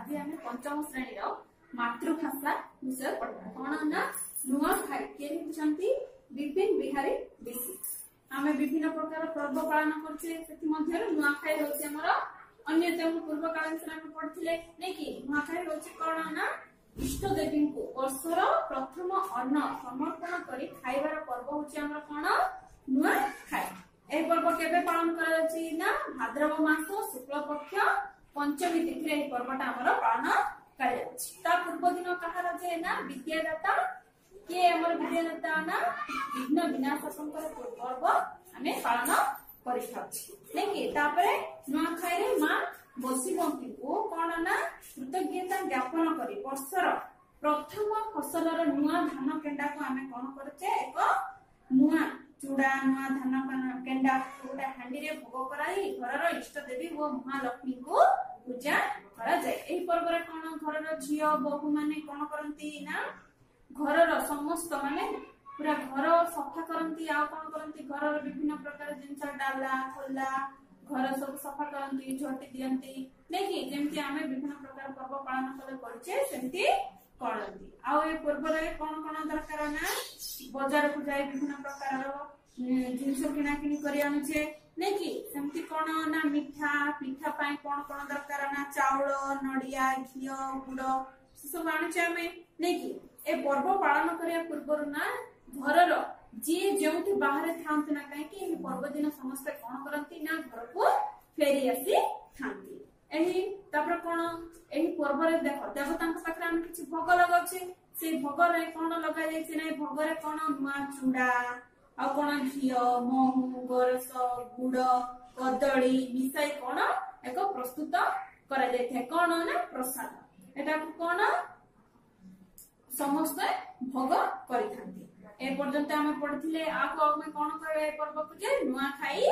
आज आम पंचम श्रेणी मातृभाषा विषय पढ़ा कौन ना नुआखाई किए लिखिछंती विपिन बिहारी बेसी। आम विभिन्न प्रकार पर्व पालन करछे नुआखाई होछि हमर अन्यतम पूर्व काल आम पढ़थिले नै कि नुआखाई होछि कौन ना इष्ट देवी को वर्षर प्रथम अन्न समर्पण करी खाइबार पर्व होछि हमर कोन नुआखाई। ए पर्व केबे पालन करा जाछि ना भाद्रव मास शुक्ल पक्ष पंचमी तिथि ए पर्वटा हमर पालन करा जाछि। ता पूर्व दिन कहा जे ना विद्यादाता के हमर विद्यादाता ना विघ्न विनाशकर पर्व हमें पालन करि थाछि नै कि तापरे नुआखाई रे मां बसिबंती को कोन ना कृतज्ञता ज्ञापन करी वर्षर प्रथम फसलर नुआ धान केंडा को हमें कोन करछे एक नुआ चूड़ा नुआ धान केंडा गोटे हांडी रे भोग कराई घरर इष्ट देवी वो महालक्ष्मी को पूजा करा जाय। एही पर्व रे कोन घरर झियो बहु माने कोन करंती ना घरर समस्त माने पूरा घर सफा करंती आ कोन करंती घरर विभिन्न प्रकार जिंस डाला खोला घर सब सफा करंती झोटी दियंती नै कि जेमति आमे विभिन्न प्रकार पर्व पालन करे करछे सेमति करंती। आ ए पर्व रे कोन कोन दरकार ना बाजार को जाय विभिन्न प्रकार जिंस किना किनी करी आनुछे नै कि सेमति कोन ना मिठा पिठा पाए कोन कोन दरकार ना चाउल नडिया घियो गुड़ सब आनुछे आमे नै कि ए पर्व पालन करिया पूर्व ना घरर जी जेउठी बाहर थांती ना काहे कि पर्व दिन समस्त कोन करंती ना घर को फेरी आसी थांती। एही तापर कोन एही पर्व रे देखो देवतांक पाखरे हम किछि भोग लगाउछि से भोग रे कोन लगा जाय छै नै भोग रे कोन नुआ चूड़ा आ कोन घियो महू गरस गुड़ कदली मिसाई कोन एक प्रस्तुत करा जाय छै कोन ना प्रसाद एटा कोन समस्त भोग करि थांती। ए पर्यंत हम पढ़थिले आको हम कोन कहबे ए पर्व को जे नुआखाई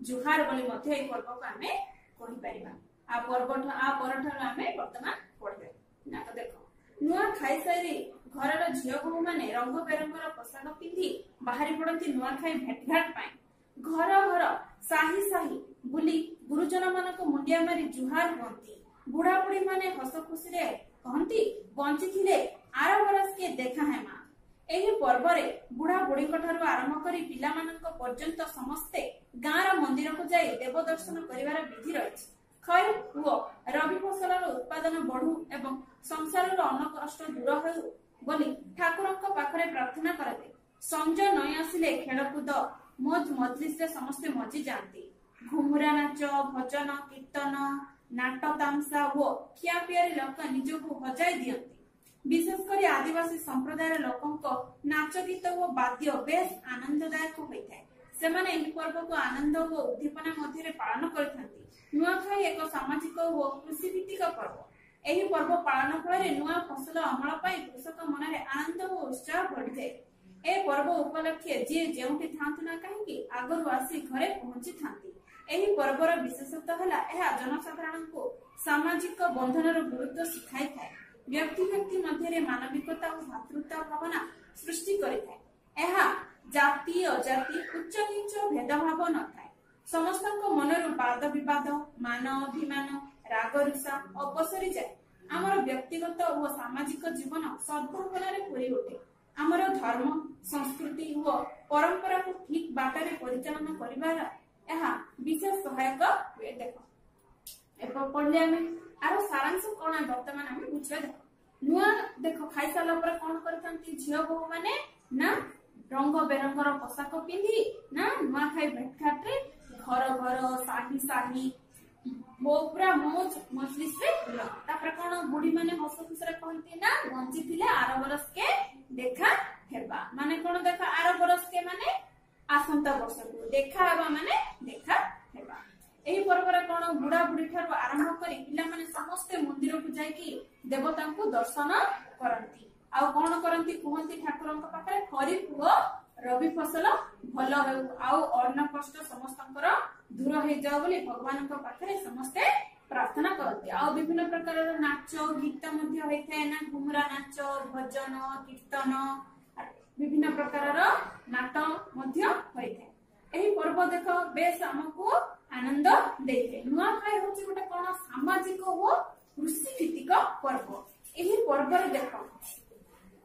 जुहार बोली मध्ये ए पर्व को हमें कहि परिबा। आ पर्व आ परठार हमें वर्तमान पढ़बे ना तो देखो नुआखाई सारी घरर झियो बहु माने रंग बेरंगर पोशाक पिंधि बाहरी पड़ती नुआखाई भेटघाट पाए घर घर साही साही बुली गुरुजन मानको मुंडिया मारी जुहार होंती बुढ़ा बुढ़ी माने हस खुशी रे कहंती बंची थिले आर बरस के देखा है मां। एही पर्व रे बुढ़ा बुढ़ी कठारु आरंभ करी पिला मानक पर्यंत समस्ते गाँर मंदिर को जाई देव दर्शन करिवार विधि रहिछि। खरीफ हुओ रबी फसलर उत्पादन बढ़ू एवं संसारर अन्न कष्ट दूर हेउ बोली ठाकुरक पाखरे प्रार्थना करते। संज नय आसिले खेलकूद मौज मजलिस रे समस्ते मजी जाती। घुमुरा नाच भजन कीर्तन नाट तामसा वो खिया पियारी लोक निजको हजाई दियंती। विशेषकर आदिवासी संप्रदायर लोकंक नाच गीत और वाद्य बेस आनंददायक होइथाय। सेमाने एही पर्व को आनंद और उद्दीपना मध्य पालन करथांती। नुआखाई एक सामाजिक और कृषि भित्तिक पर्व। एही पर्व पालन फल नुआ फसल अमल पाई कृषक मन रे आनंद और उत्साह बढ़ि जाय। ए पर्व उपलक्षे जे जेउठी थांतु ना काहेकि आगरु आसी घरे पहुंची थांती। एही पर्वर विशेषत्व हला एहा जनसाधारण को सामाजिक बंधनर गुरुत्व सिखाई थाय। व्यक्ति व्यक्ति मध्य मानविकता और भातृत्व भावना सृष्टि करिथाय। एहा जाति अजाति उच्च नीच भेदभाव न थाय। समस्त मनर वाद विवाद मान अभिमान राग रुषा अपसरी जाए। आमर व्यक्तिगत और सामाजिक जीवन सद्भावना पूरी उठे। आमर धर्म संस्कृति और परंपरा को ठीक बाटरे परिचालन करिवार एहा विशेष सहायक हुए। देखो एपर पढ़ले हमें आरो सारांश कोन वर्तमान हमें बुझे। देखो नुआ देखो खाई साला पर कोन करथंती झियो बहु माने ना रंग बेरंगर पोशाक पिंधि ना नुआ खाई भेटघाट रे घर घर साही साही वो पूरा मौज मजलिस रे बुला। तापर कोन बुढ़ी माने हस खुश रे कहंती ना बंची थिले आर बरस के देखा हेबा माने कोन देखा आर बरस के माने आसंता वर्ष को देखा हेबा माने देखा हेबा। एही पर्व रे कोन बुढ़ा बुढ़ी ठार आरंभ करी पिला माने समस्त मंदिर को जाई कि देवता को दर्शन करंती। आ कोन करंती कहंती ठाकुरंक पाखरे खरीफ हो रबी फसल भल हेउ आ अन्न कष्ट समस्तंकर दूर हे जाओ बोली भगवान को पाखरे समस्ते प्रार्थना करती। आ विभिन्न प्रकार नाच गीत मध्य होइथाय ना घुमरा नाच भजन कीर्तन विभिन्न प्रकार नाट मध्य होइथाय। एही पर्व देखो बेस हमको आनंद देते। नुआखाई होची गोटे कोन सामाजिक हो कृषि भित्तिक पर्व। एही पर्व रे देख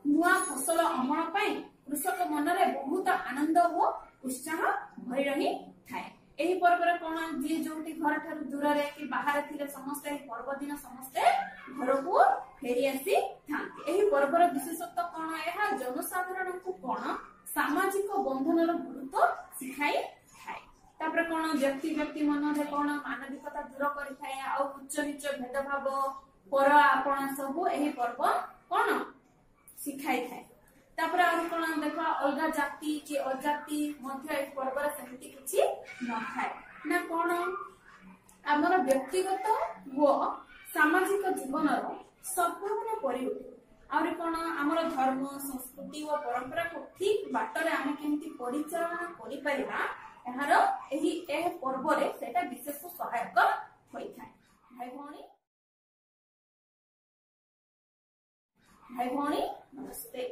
नुआ फसल अमल पाई कृषक मन रे बहुत आनंद और उत्साह भरी रही थाए। एही पर्व रे कोन जे जोटी घर ठार दूर रे कि बाहर थिले समस्त एही पर्व दिन समस्त घर को फेरी आसी थांती। एही पर्व रे विशेषत्व कोन एहा जनसाधारण को कोन सामाजिक बंधन रो गुरुत्व सिखाई थाए। तापर कोन व्यक्ति व्यक्ति मन रे कोन मानविकता दूर करि थाए आ उच्च नीच भेदभाव पर आपण सब एही पर्व कोन सिखाई थाए। तापर आरो कोन देखो अलगा जाति कि अजाति मध्य एही पर्व रे समिति किछि न थाए ना कोन हमर व्यक्तिगत व सामाजिक जीवन रो संपूर्ण परिवर्तन आउरी कोन हमर धर्म संस्कृति व परंपरा को ठीक बाटरे आमे केमति परिचालना करि परिबा एहार एही एह पर्व रे सेटा विशेष सहायक होई थाए। भाई भौणी नमस्ते।